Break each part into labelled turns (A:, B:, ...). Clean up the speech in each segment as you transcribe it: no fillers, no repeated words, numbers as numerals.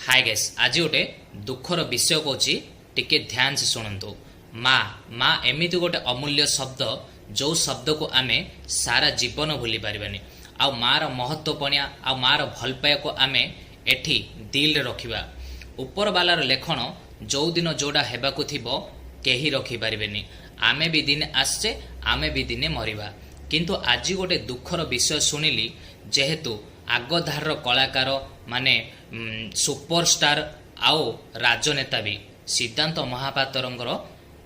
A: Hi guys आज गोटे दुखर विषय कौची टिके ध्यान से शुणु। माँ माँ एमती गोटे अमूल्य शब्द जो शब्द को आमे सारा जीवन भूली पारिबानी। आ मार महत्व पणिया आ मार भल पाया को आमे एठी दिल रे रखिबा। ऊपर बालार लेखन जो दिन जोड़ा हेबाकु थिबो केही रखी पारिबेनी। आमे भी दिने आसचे आमे भी दिने मरिबा। किंतु आज गोटे दुखर विषय शुणिली जेहेतु आगधार कलाकार माने सुपरस्टार आउ राजनेता भी सिद्धांत महापात्रंकर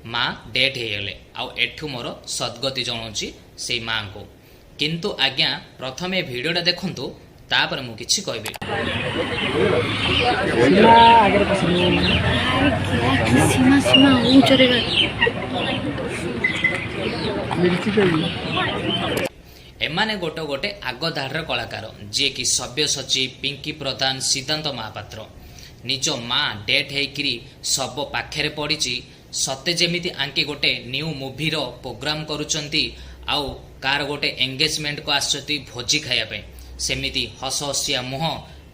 A: माँ डेथ होगले आठू मोर सद्गति जनाऊँगी से माँ को। किंतु आज्ञा प्रथमे भिडियोटा देखंतु तापर मु किछि कहबी। एमाने गोटे गोटे आगधार कलाकार जे कि सब्यसाची पिंकी प्रधान सिद्धांत महापात्र निज माँ डेथ होइकरी सब पाखे पड़ी सते जेमिति आंके गोटे न्यू मूवी रो प्रोग्राम करुचंती आउ कार गोटे एंगेजमेंट को आसती भोजी खाया सेमिति हस हसिया मुह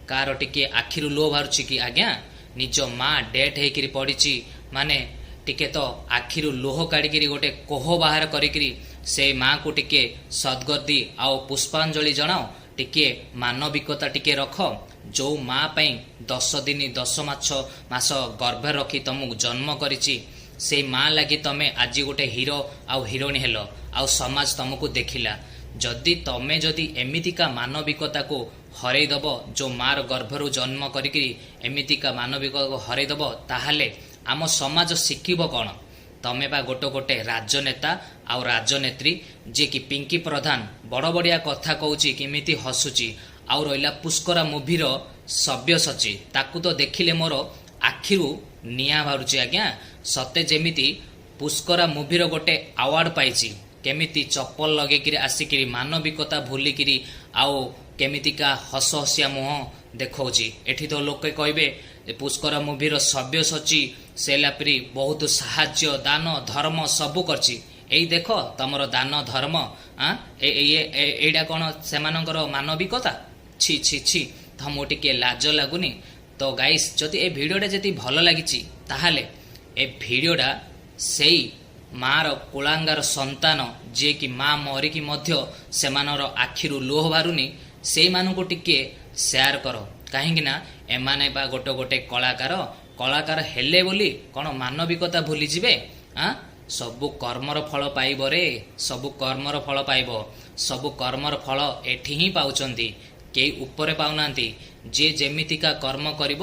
A: कार टिके आखिरु लो बाहरुछि कि आज्ञा निज माँ डेथ होइकरी पड़ी माने टिके तो आखिरु लोह काढ़ी गोटे कोह बाहर करिकरी से माँ को टिके सद्गति आउ पुष्पांजलि जनाओ टिके मानविकता टिके रख। जो माँ पई 10 दिन 10 मास गर्भ रखी तुमको जन्म करिछि से माँ लगी तमे आज गोटे हीरो आउ हिरोइन हेलो आउ समाज तुमको देखिला। जदि तमे जदि एमितिका मानविकता को हरई दब जो मार गर्भरु जन्म करिकरी एमितिका मानविकता को हरई दब ताहले आम समाज शिखिब कौन। तमे बा गोटे गोटे राजनेता आउ राजनेत्री जे कि पिंकी प्रधान बड़ बड़िया कथा कहूची किमिति हसुची आउ रहिला पुष्करा मूवीर सब्यसाची ताकू तो देखिले मोर आखिरु निया बाहरुची आज्ञा। सते जेमिति पुष्करा मूवीर गोटे अवार्ड पाइची केमिति चप्पल लगेकिरी आसिकिरी मानविकता भूलिकिरी आउ केमितिका हस हसिया मुह देखौची। एठी तो लोके कहबे पुष्करा मूवीर सब्यसाची सेलापरी बहुत साहाଯ୍ୟ दान धर्म सबु करची एई देख तमर दान धर्म एइडा कोन सेमानकर मानविकता छी छी छी तमो टिके लाज लागुनी। तो गाइस जदि ए भिडियोटा जति भल लागिची ताहाले ए भिडियोटा सेई मार कुलांगार संतान जे कि माँ मरिकी मध्य सेमानर आखिरु लोह बारुनी सेई मानकु टिके शेयर करो काहेकि ना एमाने बा गोटे गोटे कलाकार कलाकार हेले बोली कौन मानविकता भूली जिवे। सबु कर्मर फल पाइब रे सबु कर्मर फल पाइब सबु कर्मर फल एठी ही पाउचंती केही उपरे पाउनांती जे जेमितिका कर्म करिब